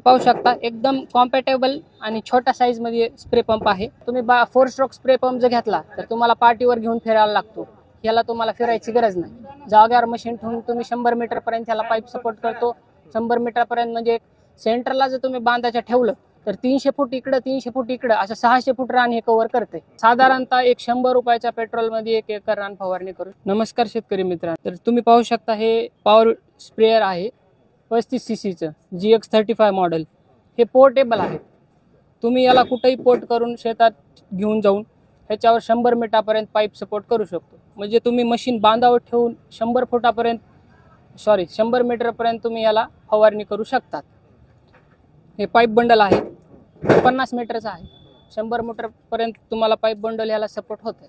पाहू शकता एकदम कॉम्पॅटेबल आणि छोट्या साईज मध्ये स्प्रे पंप आहे। तुम्ही 4 स्ट्रोक स्प्रे पंप जर घेतला तर तुम्हाला पार्टीवर घेऊन फिरायला लागतो। याला तुम्हाला फिरायची गरज नाही। जागेवर मशीन ठेवून तुम्ही 100 मीटर पर्यंत याला पाईप सपोर्ट करतो। 100 मीटर पर्यंत म्हणजे सेंटरला जर तुम्ही बांधायचं ठेवलं तर 300 फूट इकडे 300 फूट इकडे असं 600 फूट रान हे कव्हर करते। साधारणतः एक 100 रुपयाच्या पेट्रोल मध्ये 1 एकर रान फवारणी करू। नमस्कार शेतकरी मित्रांनो, तर तुम्ही पाहू शकता हे पॉवर स्प्रेअर आहे 35 सीसीचं GX35 मॉडेल। हे पोर्टेबल आहे। तुम्ही याला कुठेही पोर्ट करून शेतात घेऊन जाऊन ह्याच्यावर 100 मीटरपर्यंत पाईप सपोर्ट करू शकतो। म्हणजे तुम्ही मशीन बांधावर ठेवून 100 मीटरपर्यंत तुम्ही याला फवारणी करू शकतात। हे पाईप बंडल आहे 50 मीटरचा आहे। 100 मीटरपर्यंत तुम्हाला पाईप बंडल याला सपोर्ट होते।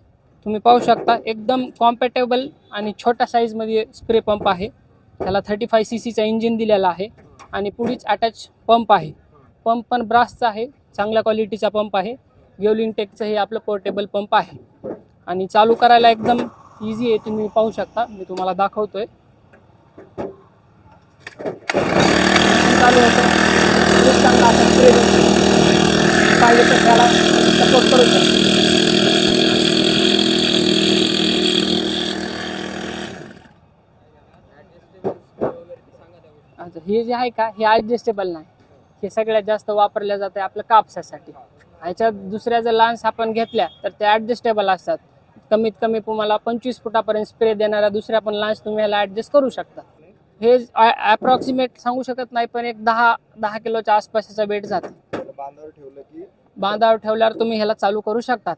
तुम्ही पाहू शकता एकदम कॉम्पॅटेबल आणि छोट्या साईज मध्ये स्प्रे पंप आहे। त्याला 35 सीसीचा इंजिन दिलेला आहे आणि पुढीच अटॅच पंप आहे। पंप पण ब्रासचा आहे, चांगल्या क्वालिटीचा पंप आहे। गेवलिंग टेकचं हे आपलं पोर्टेबल पंप आहे आणि चालू करायला एकदम इझी आहे। तुम्ही पाहू शकता, मी तुम्हाला दाखवतोय। चालू होतं चांगला असा स्प्रे पाहिजे तर त्याला सपोर्ट करू शकतो। अच्छा, हे जे आहे का हे ॲडजस्टेबल नाही। हे सगळ्यात जास्त वापरल्या जाते आपल्या कापसासाठी। ह्याच्यात दुसऱ्या जर लान्स आपण घेतल्या तर ते ॲडजस्टेबल असतात। कमीत कमी तुम्हाला 25 फुटापर्यंत स्प्रे देणाऱ्या दुसऱ्या पण लान्स तुम्ही याला ॲडजस्ट करू शकता। हे अप्रॉक्सिमेट सांगू शकत नाही, पण एक 10 किलोच्या आसपासचा वेट जाते। बांधावर ठेवल्यावर तुम्ही ह्याला चालू करू शकतात।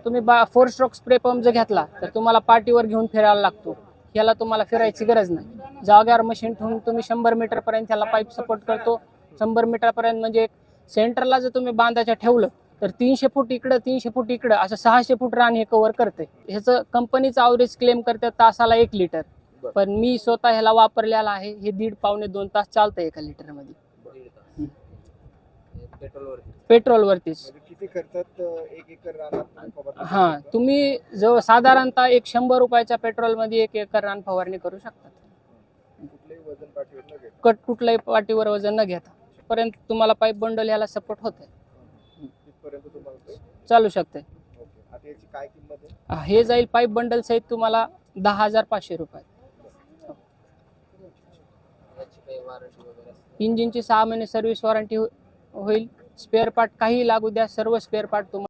तुम्ही 4 स्ट्रोक स्प्रे पंप जर घेतला तर तुम्हाला पार्टीवर घेऊन फिरायला लागतो। याला तुम्हाला फिरायची गरज नाही। जागेवर मशीन ठेवून तुम्ही 100 मीटर पर्यंत याला पाईप सपोर्ट करतो। 100 मीटर पर्यंत म्हणजे सेंटरला जर तुम्ही बांधायचं ठेवलं तर 300 फूट इकडे 300 फूट इकडे असं 600 फूट रान हे कव्हर करते। ह्याचं कंपनीचं ॲव्हरेज क्लेम करते तासाला 1 लिटर, पण मी स्वतः ह्याला वापरलेला आहे। हे 1.5 पावणे 2 तास चालतं 1 लिटर मध्ये पेट्रोलवरतीच। किती खर्चात 1 एकर रानात? हा, तुम्ही जो साधारणतः एक 100 रुपयाच्या पेट्रोल मध्ये 1 एकर रान फवारणी करू शकता। कुठल्याही पाठीवर वजन न घेता पर्यंत तुम्हाला पाईप बंडल याला सपोर्ट होते। चालू शकते। हे जाईल पाईप बंडल सहित तुम्हाला 10,500 रुपये। इंजिनची 6 महिने सर्व्हिस वॉरंटी होईल। स्पेअर पार्ट काही लागू द्या, सर्व स्पेअर पार्ट तुम्हाला